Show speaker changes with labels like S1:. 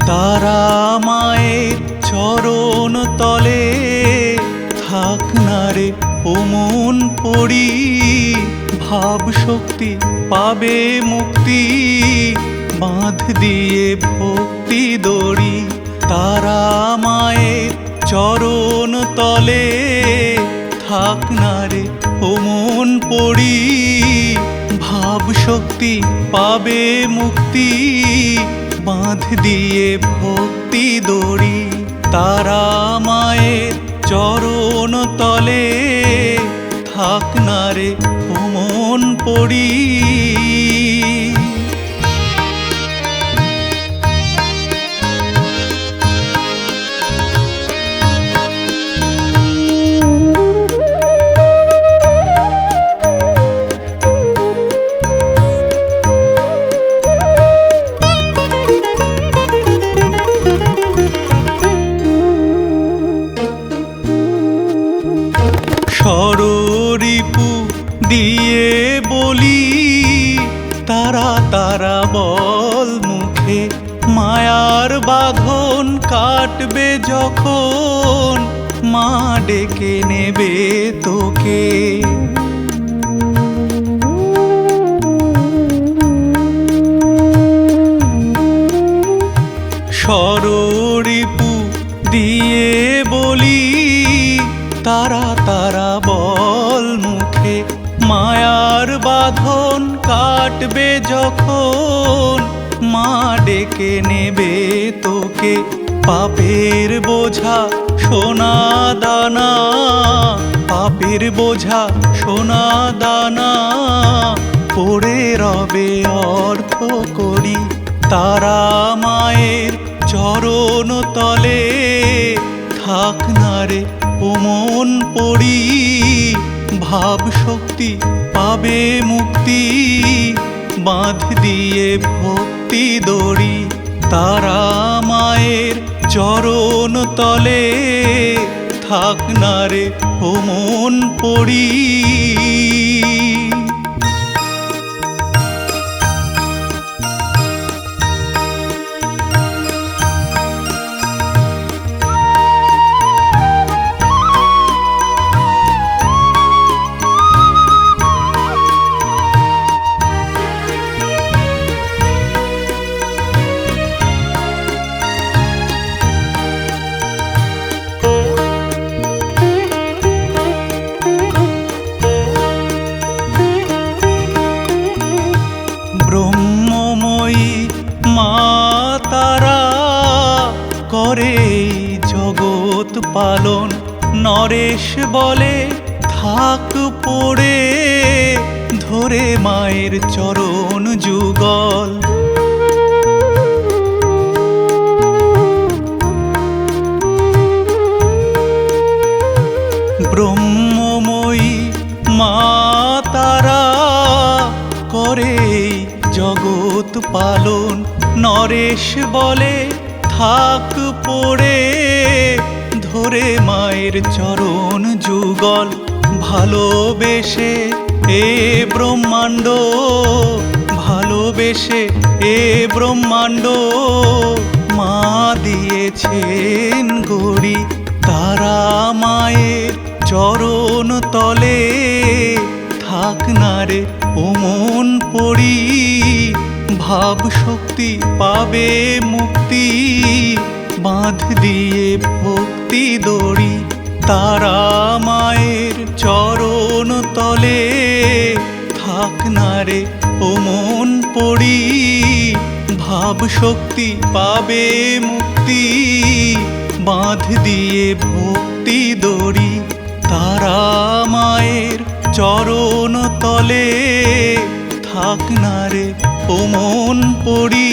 S1: তারা মায়ের চরণ তলে থাক না রে ও মন পড়ি, ভাব শক্তি পাবে মুক্তি, বাঁধ দিয়ে ভক্তি দড়ি। তারা মায়ের চরণ তলে থাক না রে ও মন পড়ি, ভাব শক্তি পাবে মুক্তি, বাঁধ দিয়ে ভক্তি দড়ি। তারা মায়ের চরণ তলে থাক না রে ও মন পড়ি। ষড়রিপু দিয়ে বলি তারা তারা বল মুখে, মায়ার বাঁধন কাটবে যখন মা ডেকে নেবে তোকে। ষড়রিপু দিয়ে বলি তারা তারা বল মুখে, মায়ার বাঁধন কাটবে যখন মা ডেকে নেবে তোকে। পাপের বোঝা সোনা দানা, পাপের বোঝা সোনা দানা, পড়ে রবে অর্থ করি। তারা মায়ের চরণ তলে থাক না রে ও মন পড়ি, ভাব শক্তি পাবে মুক্তি, বাঁধ দিয়ে ভক্তি দড়ি। তারা মায়ের চরণ তলে থাক না রে ও মন পড়ি। ব্রহ্মময়ী মা তারা করে জগৎ পালন, নরেশ বলে থাক পড়ে ধরে মায়ের চরণ যুগল। ব্রহ্মময়ী মা তারা করে জগৎ পালন, নরেশ বলে থাক পড়ে ধরে মায়ের চরণ যুগল। ভালোবেসে এ ব্রহ্মাণ্ড, ভালোবেসে এ ব্রহ্মাণ্ড মা দিয়েছেন গড়ি। তারা মায়ের চরণ তলে থাক না রে ও মন পড়ি, ভাব শক্তি পাবে মুক্তি, বাঁধ দিয়ে ভক্তি দড়ি। তারা মায়ের চরণ তলে থাক না রে ও মন পড়ি, ভাব শক্তি পাবে মুক্তি, বাঁধ দিয়ে ভক্তি দড়ি। তারা মায়ের চরণ তলে থাক না রে ও মন পড়ি।